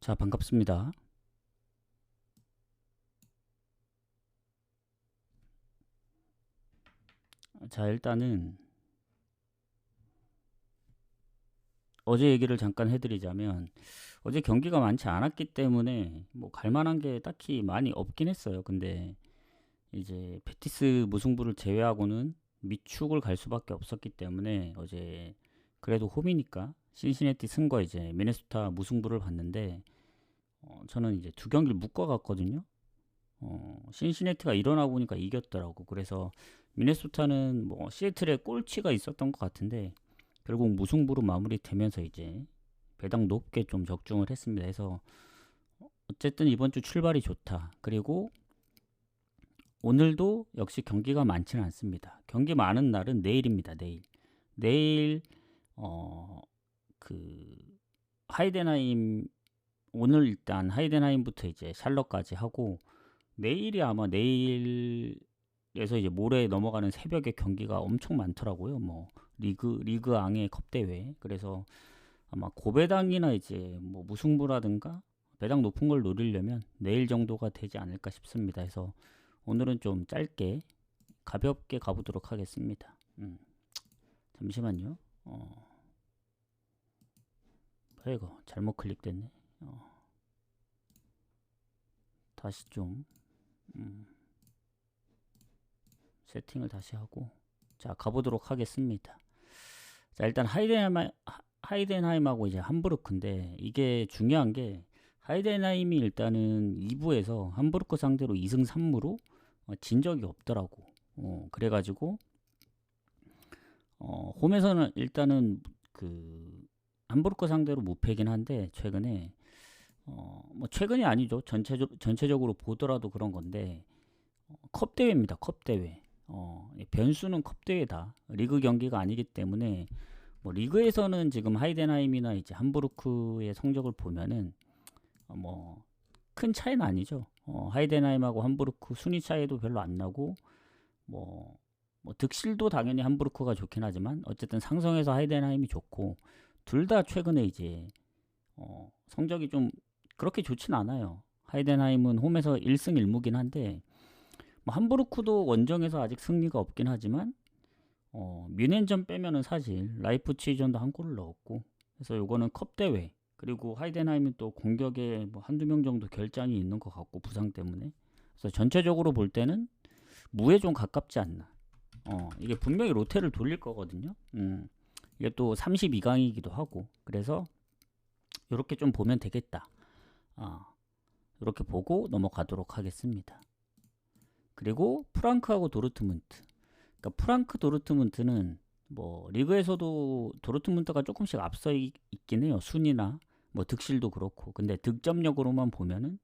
자, 반갑습니다. 자, 일단은 어제 얘기를 잠깐 해드리자면 어제 경기가 많지 않았기 때문에 뭐 갈만한 게 딱히 많이 없긴 했어요. 근데 이제 베티스 무승부를 제외하고는 미축을 갈 수밖에 없었기 때문에 어제 그래도 홈이니까 신시내티 승과 이제 미네소타 무승부를 봤는데 저는 이제 두 경기를 묶어 갔거든요. 신시내티가 일어나 보니까 이겼더라고. 그래서 미네소타는 뭐 시애틀에 꼴찌가 있었던 것 같은데 결국 무승부로 마무리되면서 이제 배당 높게 좀 적중을 했습니다. 해서 어쨌든 이번 주 출발이 좋다. 그리고 오늘도 역시 경기가 많지는 않습니다. 경기 많은 날은 내일입니다. 내일 어 그 하이덴하임, 오늘 일단 하이덴하임부터 이제 샬럿까지 하고 내일이 아마 내일에서 이제 모레 넘어가는 새벽에 경기가 엄청 많더라고요. 뭐 리그 앙의 컵 대회. 그래서 아마 고배당이나 이제 뭐 무승부라든가 배당 높은 걸 노리려면 내일 정도가 되지 않을까 싶습니다. 해서 오늘은 좀 짧게 가볍게 가보도록 하겠습니다. 잠시만요. 뭐야 이거 잘못 클릭됐네. 다시 좀 세팅을 다시 하고 자 가보도록 하겠습니다. 자 일단 하이덴하임하고 이제 함부르크인데 이게 중요한 게 하이덴하임이 일단은 2부에서 함부르크 상대로 2승 3무로 진 적이 없더라고. 그래가지고 홈에서는 일단은 그 함부르크 상대로 무패긴 한데 최근에 뭐 최근이 아니죠. 전체적으로 보더라도 그런 건데 컵 대회입니다. 컵 대회. 변수는 컵 대회다. 리그 경기가 아니기 때문에 뭐 리그에서는 지금 하이덴하임이나 이제 함부르크의 성적을 보면은 뭐 큰 차이는 아니죠. 하이덴하임하고 함부르크 순위 차이도 별로 안 나고 뭐, 뭐 득실도 당연히 함부르크가 좋긴 하지만 어쨌든 상성에서 하이덴하임이 좋고 둘 다 최근에 이제 성적이 좀 그렇게 좋진 않아요. 하이덴하임은 홈에서 1승 1무긴 한데 뭐 함부르크도 원정에서 아직 승리가 없긴 하지만 뮌헨전 빼면은 사실 라이프치히전도 한 골을 넣었고 그래서 요거는 컵 대회 그리고 하이덴하임은 또 공격에 뭐 한두 명 정도 결장이 있는 것 같고 부상 때문에 그래서 전체적으로 볼 때는 무에 좀 가깝지 않나. 이게 분명히 로테를 돌릴 거거든요. 이게 또 32강이기도 하고 그래서 이렇게 좀 보면 되겠다. 이렇게 보고 넘어가도록 하겠습니다. 그리고 프랑크하고 도르트문트. 그러니까 프랑크 도르트문트는 뭐 리그에서도 도르트문트가 조금씩 앞서 있긴 해요. 순위나 뭐 득실도 그렇고. 근데 득점력으로만 보면은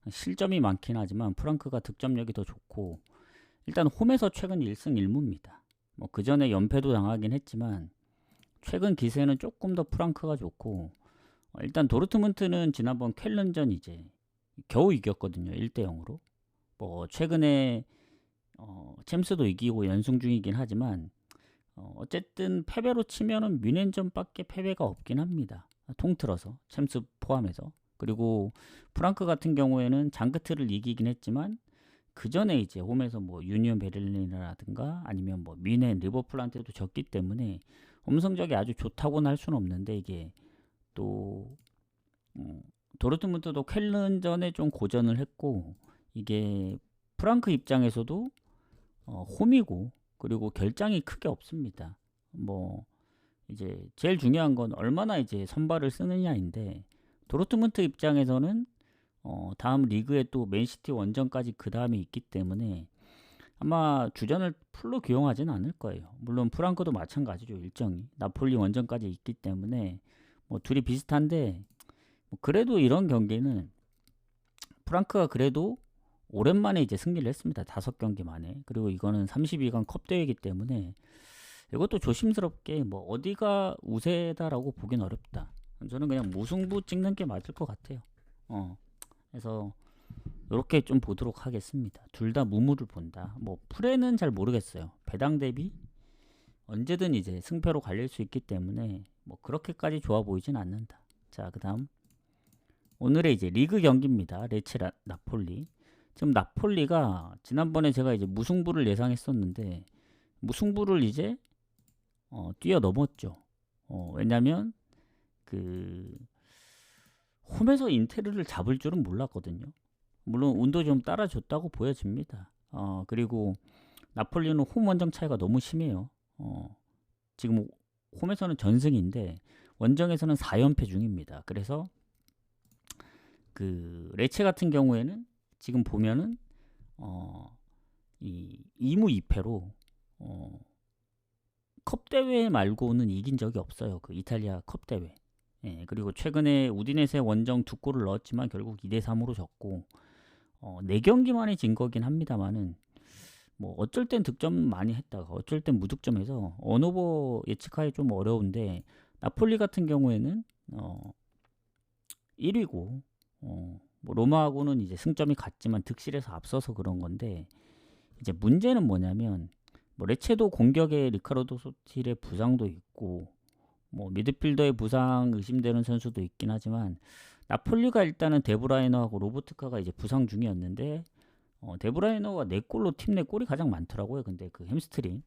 실점이 많긴 하지만 프랑크가 득점력이 더 좋고 일단 홈에서 최근 1승 1무입니다. 뭐 그 전에 연패도 당하긴 했지만 최근 기세는 조금 더 프랑크가 좋고 일단 도르트문트는 지난번 쾰른전 이제 겨우 이겼거든요. 1대 0으로. 뭐 최근에 챔스도 이기고 연승 중이긴 하지만 어쨌든 패배로 치면은 뮌헨전밖에 패배가 없긴 합니다. 통틀어서 챔스 포함해서. 그리고 프랑크 같은 경우에는 장크트를 이기긴 했지만 그 전에 이제 홈에서 뭐 유니온 베를린이라든가 아니면 뭐 뮌헨, 리버풀한테도 졌기 때문에 홈 성적이 아주 좋다고는 할 수는 없는데 이게 또 도르트문트도 쾰른전에 좀 고전을 했고 이게 프랑크 입장에서도 홈이고 그리고 결장이 크게 없습니다. 뭐 이제 제일 중요한 건 얼마나 이제 선발을 쓰느냐인데 도르트문트 입장에서는 다음 리그에 또 맨시티 원정까지 그 다음에 있기 때문에 아마 주전을 풀로 기용하지는 않을 거예요. 물론 프랑크도 마찬가지죠. 일정이 나폴리 원정까지 있기 때문에 뭐 둘이 비슷한데 뭐 그래도 이런 경기는 프랑크가 그래도 오랜만에 이제 승리를 했습니다. 5경기 만에. 그리고 이거는 32강 컵 대회이기 때문에 이것도 조심스럽게 뭐 어디가 우세다라고 보긴 어렵다. 저는 그냥 무승부 찍는 게 맞을 것 같아요. 그래서 이렇게 좀 보도록 하겠습니다. 둘 다 무무를 본다. 뭐 프레는 잘 모르겠어요. 배당 대비 언제든 이제 승패로 갈릴 수 있기 때문에 뭐 그렇게까지 좋아 보이진 않는다. 자, 그다음 오늘의 이제 리그 경기입니다. 레체 나폴리. 지금 나폴리가 지난번에 제가 이제 무승부를 예상했었는데 무승부를 이제 뛰어넘었죠. 왜냐면 그 홈에서 인테르를 잡을 줄은 몰랐거든요. 물론 운도 좀 따라줬다고 보여집니다. 그리고 나폴리는 홈 원정 차이가 너무 심해요. 지금 홈에서는 전승인데 원정에서는 4연패 중입니다. 그래서 그 레체 같은 경우에는 지금 보면은 이 2무 2패로 컵 대회 말고는 이긴 적이 없어요. 그 이탈리아 컵 대회. 예, 그리고 최근에 우디네세 원정 2골을 넣었지만 결국 2대3으로 졌고 4경기 만에 진 거긴 합니다만은 뭐 어쩔 땐 득점 많이 했다가 어쩔 땐 무득점해서 언오버 예측하기 좀 어려운데 나폴리 같은 경우에는 1위고 뭐 로마하고는 이제 승점이 같지만 득실에서 앞서서 그런 건데 이제 문제는 뭐냐면 뭐 레체도 공격에 리카르도 소틸의 부상도 있고 뭐 미드필더의 부상 의심되는 선수도 있긴 하지만 나폴리가 일단은 데브라이너하고 로보트카가 이제 부상 중이었는데 데브라이너가 4골로 팀 내 골이 가장 많더라고요. 근데 그 햄스트링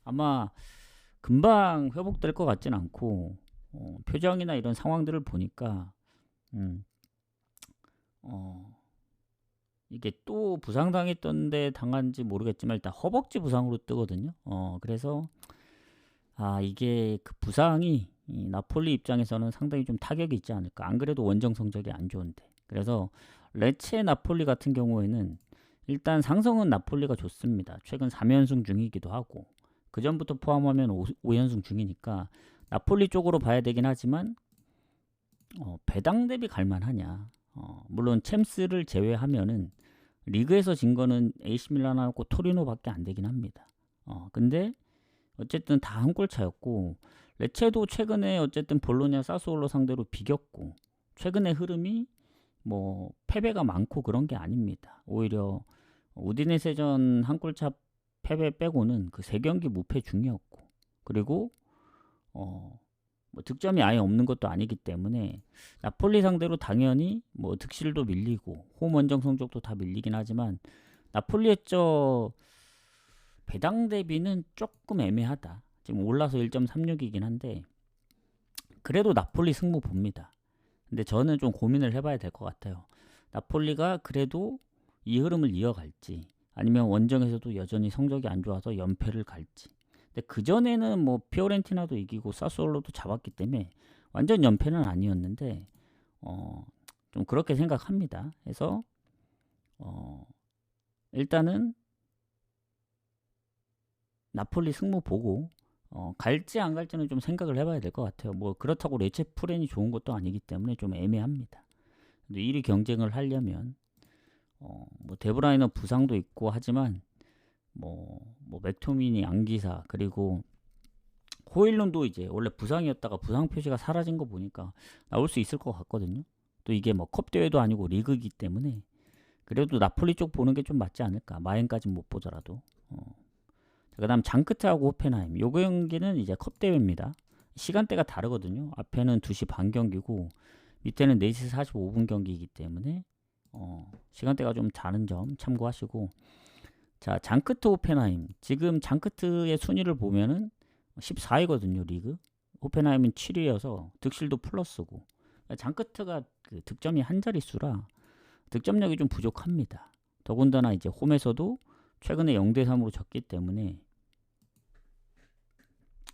아마 금방 회복될 것 같진 않고 표정이나 이런 상황들을 보니까 이게 또 부상당했던데 당한지 모르겠지만 일단 허벅지 부상으로 뜨거든요. 그래서 이게 그 부상이 이 나폴리 입장에서는 상당히 좀 타격이 있지 않을까. 안 그래도 원정 성적이 안 좋은데. 그래서 레체 나폴리 같은 경우에는 일단 상성은 나폴리가 좋습니다. 최근 3연승 중이기도 하고 그 전부터 포함하면 5연승 중이니까 나폴리 쪽으로 봐야 되긴 하지만 배당 대비 갈만하냐. 물론 챔스를 제외하면은 리그에서 진 거는 AC 밀란하고 토리노밖에 안 되긴 합니다. 근데 어쨌든 다 한 골 차였고 레체도 최근에 어쨌든 볼로냐 사스올로 상대로 비겼고 최근의 흐름이 뭐 패배가 많고 그런 게 아닙니다. 오히려 우디네세전 한 골차 패배 빼고는 그 3경기 무패 중이었고 그리고 뭐 득점이 아예 없는 것도 아니기 때문에 나폴리 상대로 당연히 뭐 득실도 밀리고 홈 원정 성적도 다 밀리긴 하지만 나폴리의 배당 대비는 조금 애매하다. 지금 올라서 1.36이긴 한데 그래도 나폴리 승부 봅니다. 근데 저는 좀 고민을 해봐야 될 것 같아요. 나폴리가 그래도 이 흐름을 이어갈지 아니면 원정에서도 여전히 성적이 안 좋아서 연패를 갈지. 근데 그전에는 뭐 피오렌티나도 이기고 사스올로도 잡았기 때문에 완전 연패는 아니었는데 좀 그렇게 생각합니다. 그래서 일단은 나폴리 승부 보고 갈지 안 갈지는 좀 생각을 해봐야 될 것 같아요. 뭐 그렇다고 레체 프렌이 좋은 것도 아니기 때문에 좀 애매합니다. 근데 1위 경쟁을 하려면 뭐 데브라이너 부상도 있고 하지만 뭐 맥토미니 안기사 그리고 호일론도 이제 원래 부상이었다가 부상 표시가 사라진 거 보니까 나올 수 있을 것 같거든요. 또 이게 뭐 컵 대회도 아니고 리그이기 때문에 그래도 나폴리 쪽 보는 게 좀 맞지 않을까. 마엔까지는 못 보더라도. 그 다음 장크트하고 호펜하임. 요 경기는 이제 컵 대회입니다. 시간대가 다르거든요. 앞에는 2시 반 경기고 밑에는 4시 45분 경기이기 때문에 시간대가 좀 다른 점 참고하시고 자 장크트 호펜하임. 지금 장크트의 순위를 보면은 14위거든요. 리그. 호펜하임은 7위여서 득실도 플러스고 장크트가 그 득점이 한 자릿수라 득점력이 좀 부족합니다. 더군다나 이제 홈에서도 최근에 0대3으로 졌기 때문에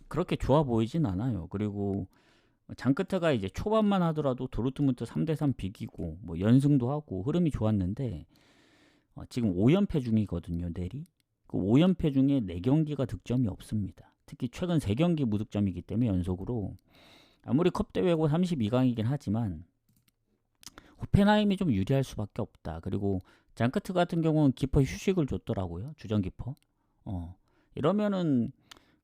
그렇게 좋아 보이진 않아요. 그리고 장크트가 이제 초반만 하더라도 도르트문트 3대3 비기고 뭐 연승도 하고 흐름이 좋았는데 지금 5연패 중이거든요. 내리. 그 5연패 중에 4경기가 득점이 없습니다. 특히 최근 3경기 무득점이기 때문에 연속으로 아무리 컵대회고 32강이긴 하지만 호펜하임이 좀 유리할 수밖에 없다. 그리고 장크트 같은 경우는 키퍼 휴식을 줬더라고요. 주전 키퍼. 이러면은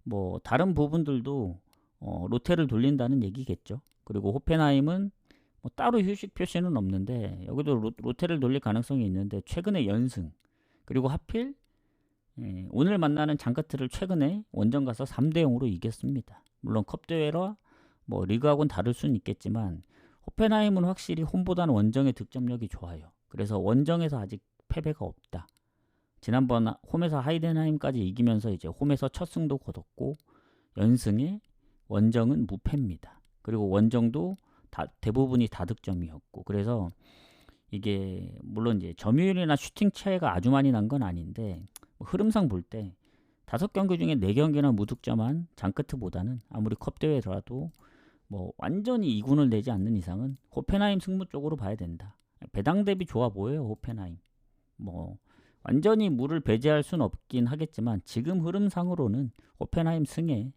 뭐 다른 부분들도 로테를 돌린다는 얘기겠죠. 그리고 호펜하임은 뭐 따로 휴식 표시는 없는데 여기도 로테를 돌릴 가능성이 있는데 최근에 연승 그리고 하필 오늘 만나는 장크트를 최근에 원정 가서 3대0으로 이겼습니다. 물론 컵대회라 뭐 리그하고는 다를 수는 있겠지만 호펜하임은 확실히 홈보다는 원정의 득점력이 좋아요. 그래서 원정에서 아직 패배가 없다. 지난번 홈에서 하이덴하임까지 이기면서 이제 홈에서 첫 승도 거뒀고 연승에 원정은 무패입니다. 그리고 원정도 대부분이 다득점이었고, 그래서 이게 물론 이제 점유율이나 슈팅 차이가 아주 많이 난 건 아닌데 흐름상 볼 때 5경기 중에 4경기나 무득점한 장크트보다는 아무리 컵 대회더라도 뭐 완전히 2군을 내지 않는 이상은 호펜하임 승부 쪽으로 봐야 된다. 배당 대비 좋아 보여요, 호펜하임. 뭐 완전히 물을 배제할 수는 없긴 하겠지만 지금 흐름상으로는 호펜하임 승에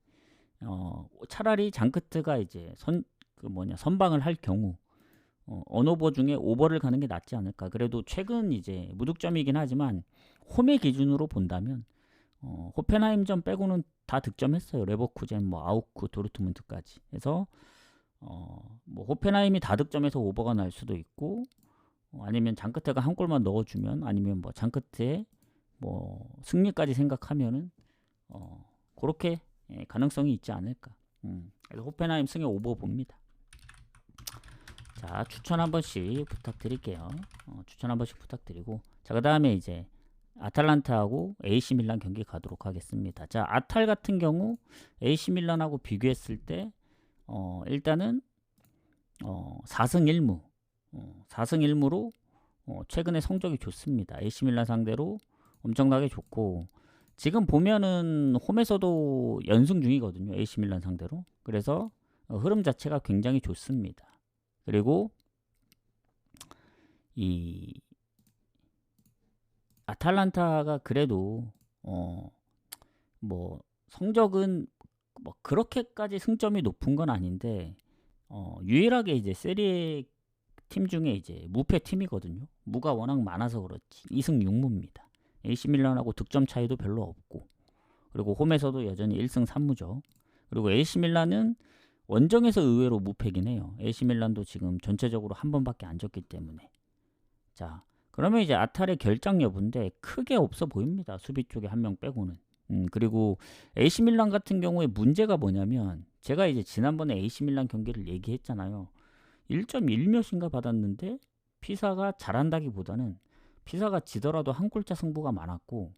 차라리 장크트가 이제 선방을 할 경우 언오버 중에 오버를 가는 게 낫지 않을까. 그래도 최근 이제 무득점이긴 하지만 홈의 기준으로 본다면 호펜하임전 빼고는 다 득점했어요. 레버쿠젠, 뭐 아우크, 도르트문트까지. 그래서 뭐 호펜하임이 다 득점해서 오버가 날 수도 있고, 아니면 장크테가 한 골만 넣어주면, 아니면 뭐 장크테의 뭐 승리까지 생각하면은 그렇게 가능성이 있지 않을까. 그래서 호펜하임 승에 오버 봅니다. 자, 추천 한 번씩 부탁드릴게요. 추천 한 번씩 부탁드리고, 자, 그 다음에 이제 아탈란타하고 AC 밀란 경기 가도록 하겠습니다. 자, 아탈 같은 경우 AC 밀란하고 비교했을 때 일단은 4승 1무 4승 1무로 최근에 성적이 좋습니다. AC 밀란 상대로 엄청나게 좋고, 지금 보면은 홈에서도 연승 중이거든요. AC 밀란 상대로. 그래서 흐름 자체가 굉장히 좋습니다. 그리고 이 아탈란타가 그래도 뭐 성적은 뭐 그렇게까지 승점이 높은 건 아닌데 유일하게 이제 세리에 팀 중에 이제 무패 팀이거든요. 무가 워낙 많아서 그렇지 2승 6무입니다. AC 밀란하고 득점 차이도 별로 없고, 그리고 홈에서도 여전히 1승 3무죠. 그리고 AC 밀란은 원정에서 의외로 무패긴 해요. AC 밀란도 지금 전체적으로 한 번밖에 안 졌기 때문에. 자, 그러면 이제 아탈의 결장 여부인데 크게 없어 보입니다. 수비 쪽에 한 명 빼고는. 그리고 AC 밀란 같은 경우에 문제가 뭐냐면, 제가 이제 지난번에 AC 밀란 경기를 얘기했잖아요. 1.1몇인가 받았는데 피사가 잘한다기보다는 피사가 지더라도 한 골차 승부가 많았고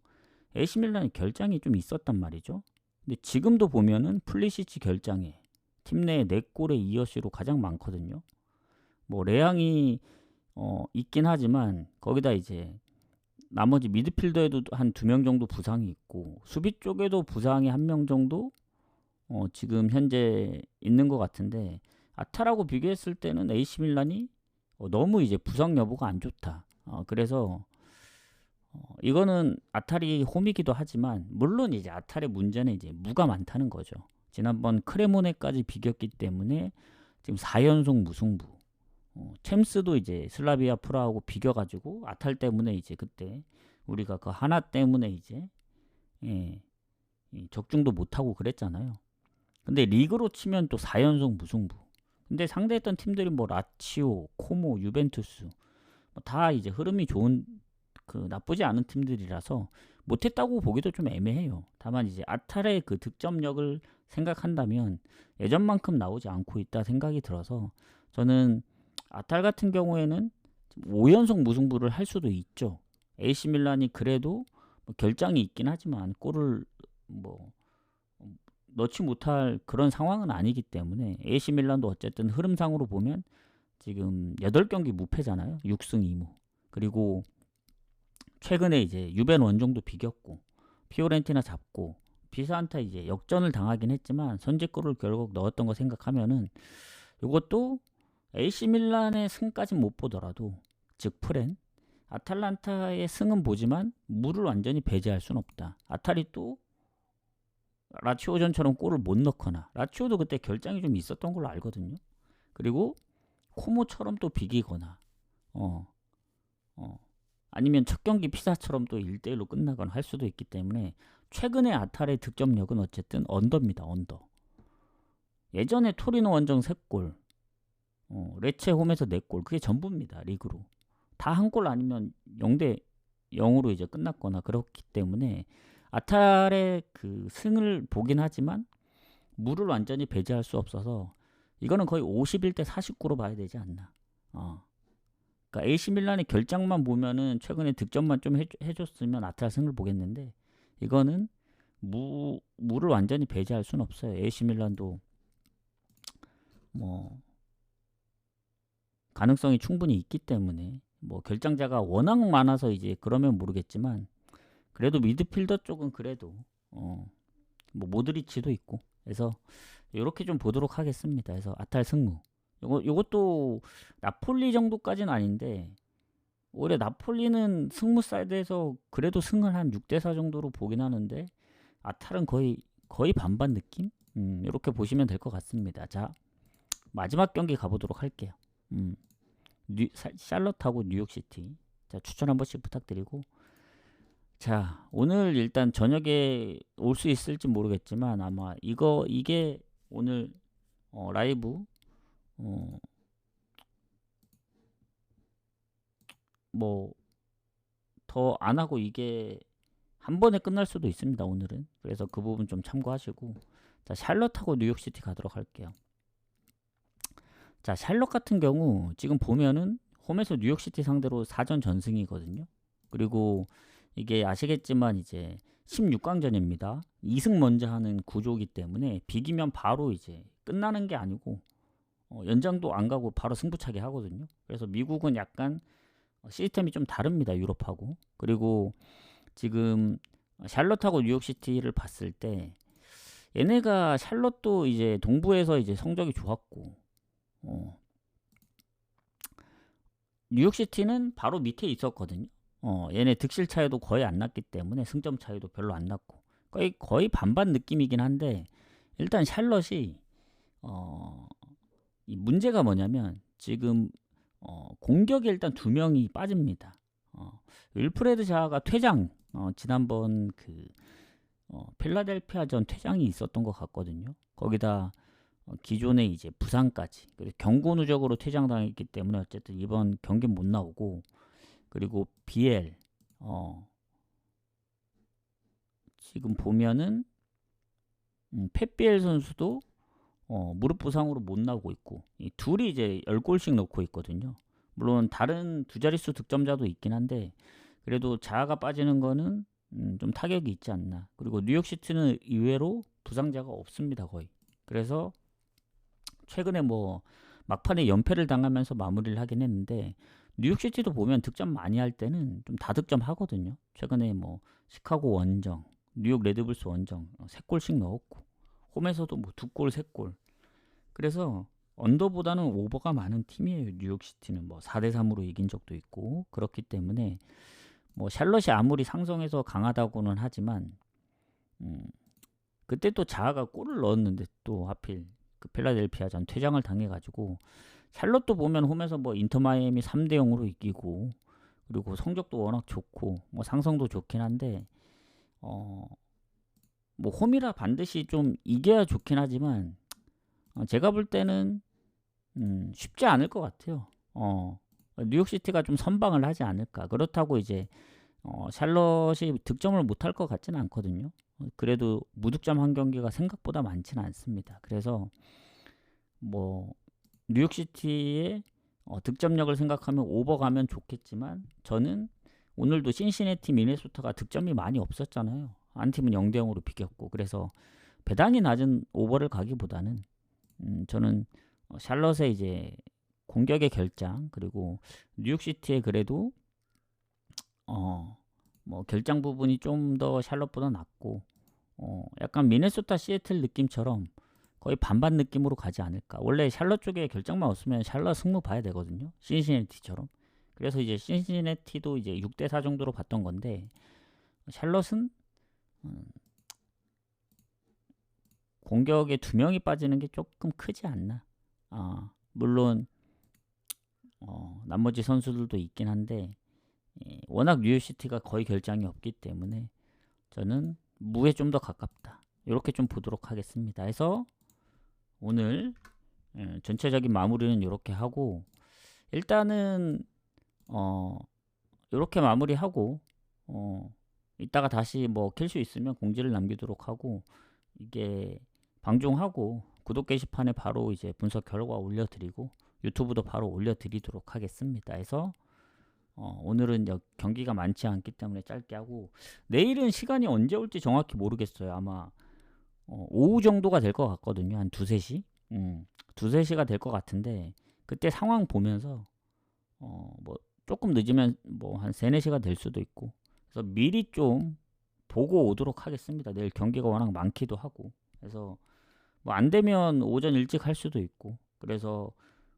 AC 밀란의 결장이 좀 있었단 말이죠. 근데 지금도 보면은 플리시치 결장에 팀 내에 4골의 2어시로 가장 많거든요. 뭐 레앙이 있긴 하지만 거기다 이제 나머지 미드필더에도 한 2명 정도 부상이 있고, 수비 쪽에도 부상이 1명 정도 지금 현재 있는 것 같은데, 아타라고 비교했을 때는 AC 밀란이 너무 이제 부상 여부가 안 좋다. 그래서 이거는 아탈이 홈이기도 하지만, 물론 이제 아탈의 문제는 이제 무가 많다는 거죠. 지난번 크레모네까지 비겼기 때문에 지금 4연속 무승부. 챔스도 이제 슬라비아 프라하고 비겨가지고 아탈 때문에 이제 그때 우리가 그 하나 때문에 이제 적중도 못하고 그랬잖아요. 근데 리그로 치면 또 4연속 무승부. 근데 상대했던 팀들이 뭐 라치오, 코모, 유벤투스 뭐 다 이제 흐름이 좋은 나쁘지 않은 팀들이라서 못했다고 보기도 좀 애매해요. 다만 이제 아탈의 그 득점력을 생각한다면 예전만큼 나오지 않고 있다 생각이 들어서, 저는 아탈 같은 경우에는 5연속 무승부를 할 수도 있죠. AC 밀란이 그래도 뭐 결장이 있긴 하지만 골을 뭐 넣지 못할 그런 상황은 아니기 때문에, AC 밀란도 어쨌든 흐름상으로 보면 지금 8경기 무패잖아요. 6승 2무. 그리고 최근에 이제 유벤 원정도 비겼고 피오렌티나 잡고 피사한테 이제 역전을 당하긴 했지만 선제골을 결국 넣었던 거 생각하면은 이것도 AC 밀란의 승까지는 못 보더라도, 즉 프렌 아탈란타의 승은 보지만 무를 완전히 배제할 수는 없다. 아탈이 또 라치오전처럼 골을 못 넣거나, 라치오도 그때 결장이 좀 있었던 걸로 알거든요. 그리고 코모처럼 또 비기거나 아니면 첫 경기 피사처럼 또 1대1로 끝나거나 할 수도 있기 때문에, 최근에 아탈의 득점력은 어쨌든 언더입니다. 언더. 예전에 토리노 원정 3골, 레체 홈에서 4골, 그게 전부입니다. 리그로. 다 한 골 아니면 0대 0으로 이제 끝났거나 그렇기 때문에 아탈의 그 승을 보긴 하지만 무를 완전히 배제할 수 없어서 이거는 거의 51대 49로 봐야 되지 않나. 그러니까 AC 밀란의 결장만 보면은 최근에 득점만 좀 해줬으면 아트랄 승을 보겠는데, 이거는 무를 완전히 배제할 수는 없어요. AC 밀란도 뭐 가능성이 충분히 있기 때문에, 뭐 결장자가 워낙 많아서 이제 그러면 모르겠지만, 그래도 미드필더 쪽은 그래도 뭐 모드리치도 있고, 그래서 이렇게 좀 보도록 하겠습니다. 그래서 아탈 승무. 요것도 나폴리 정도까지는 아닌데, 올해 나폴리는 승무 사이드에서 그래도 승을 한 6대4 정도로 보긴 하는데, 아탈은 거의 반반 느낌? 이렇게 보시면 될 것 같습니다. 자, 마지막 경기 가보도록 할게요. 샬럿하고 뉴욕시티. 자, 추천 한 번씩 부탁드리고, 자, 오늘 일단 저녁에 올 수 있을지 모르겠지만 아마 이게 오늘 라이브 뭐 더 안 하고 이게 한 번에 끝날 수도 있습니다, 오늘은. 그래서 그 부분 좀 참고하시고, 자, 샬럿하고 뉴욕시티 가도록 할게요. 자, 샬럿 같은 경우 지금 보면은 홈에서 뉴욕시티 상대로 4전 전승이거든요. 그리고 이게 아시겠지만 이제 16강전입니다. 2승 먼저 하는 구조이기 때문에 비기면 바로 이제 끝나는 게 아니고 연장도 안 가고 바로 승부차기 하거든요. 그래서 미국은 약간 시스템이 좀 다릅니다, 유럽하고. 그리고 지금 샬럿하고 뉴욕시티를 봤을 때 얘네가 샬럿도 이제 동부에서 이제 성적이 좋았고, 뉴욕시티는 바로 밑에 있었거든요. 얘네 득실 차이도 거의 안 났기 때문에 승점 차이도 별로 안 났고, 거의 반반 느낌이긴 한데, 일단 샬럿이 이 문제가 뭐냐면 지금 공격에 일단 2명이 빠집니다. 윌프레드 자가 퇴장, 지난번 그 필라델피아전 퇴장이 있었던 것 같거든요. 거기다 기존에 이제 부상까지, 그리고 경고 누적으로 퇴장당했기 때문에 어쨌든 이번 경기 못 나오고, 그리고 비엘 지금 보면은 펫비엘 선수도 무릎 부상으로 못 나오고 있고, 이 둘이 이제 10골씩 넣고 있거든요. 물론 다른 두 자릿수 득점자도 있긴 한데, 그래도 자아가 빠지는 거는 좀 타격이 있지 않나. 그리고 뉴욕시티는 의외로 부상자가 없습니다, 거의. 그래서 최근에 뭐 막판에 연패를 당하면서 마무리를 하긴 했는데, 뉴욕시티도 보면 득점 많이 할 때는 좀 다득점 하거든요. 최근에 뭐 시카고 원정, 뉴욕 레드불스 원정 3골씩 넣었고, 홈에서도 뭐 2골, 3골. 그래서 언더보다는 오버가 많은 팀이에요. 뉴욕시티는 뭐 4대3으로 이긴 적도 있고, 그렇기 때문에 뭐 샬럿이 아무리 상성에서 강하다고는 하지만 그때 또 자아가 골을 넣었는데 또 하필 그 필라델피아전 퇴장을 당해가지고, 샬럿도 보면 홈에서 뭐 인터 마이애미 3대0으로 이기고, 그리고 성적도 워낙 좋고 뭐 상성도 좋긴 한데, 뭐 홈이라 반드시 좀 이겨야 좋긴 하지만 제가 볼 때는 쉽지 않을 것 같아요. 뉴욕시티가 좀 선방을 하지 않을까. 그렇다고 이제 샬럿이 득점을 못할 것 같지는 않거든요. 그래도 무득점 한 경기가 생각보다 많지는 않습니다. 그래서 뭐 뉴욕시티의 득점력을 생각하면 오버 가면 좋겠지만, 저는 오늘도 신시내티 미네소타가 득점이 많이 없었잖아요. 한 팀은 0대0으로 비겼고, 그래서 배당이 낮은 오버를 가기보다는 저는 샬럿의 이제 공격의 결장, 그리고 뉴욕시티의 그래도 뭐 결장 부분이 좀 더 샬럿보다 낫고, 약간 미네소타 시애틀 느낌처럼 거의 반반 느낌으로 가지 않을까. 원래 샬럿 쪽에 결장만 없으면 샬럿 승무 봐야 되거든요, 신시내티처럼. 그래서 이제 신시내티도 이제 6대4 정도로 봤던 건데, 샬럿은 공격에 2명이 빠지는 게 조금 크지 않나. 물론 나머지 선수들도 있긴 한데, 워낙 뉴욕시티가 거의 결장이 없기 때문에 저는 무에 좀 더 가깝다, 이렇게 좀 보도록 하겠습니다. 해서 오늘 전체적인 마무리는 이렇게 하고, 일단은 이렇게 마무리하고 이따가 다시 뭐 킬 수 있으면 공지를 남기도록 하고, 이게 방종하고 구독 게시판에 바로 이제 분석 결과 올려드리고 유튜브도 바로 올려드리도록 하겠습니다. 해서 오늘은 경기가 많지 않기 때문에 짧게 하고 내일은 시간이 언제 올지 정확히 모르겠어요. 아마 오후 정도가 될 것 같거든요. 한 2, 3시? 2, 3시가 될 것 같은데 그때 상황 보면서 뭐 조금 늦으면 뭐 한 3, 4시가 될 수도 있고 그래서 미리 좀 보고 오도록 하겠습니다. 내일 경기가 워낙 많기도 하고 그래서 뭐 안 되면 오전 일찍 할 수도 있고 그래서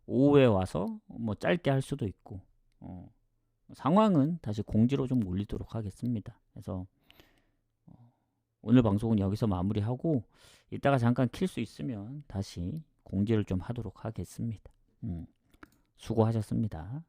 오후에 와서 뭐 짧게 할 수도 있고 상황은 다시 공지로 좀 올리도록 하겠습니다. 그래서 오늘 방송은 여기서 마무리하고 이따가 잠깐 킬 수 있으면 다시 공지를 좀 하도록 하겠습니다. 수고하셨습니다.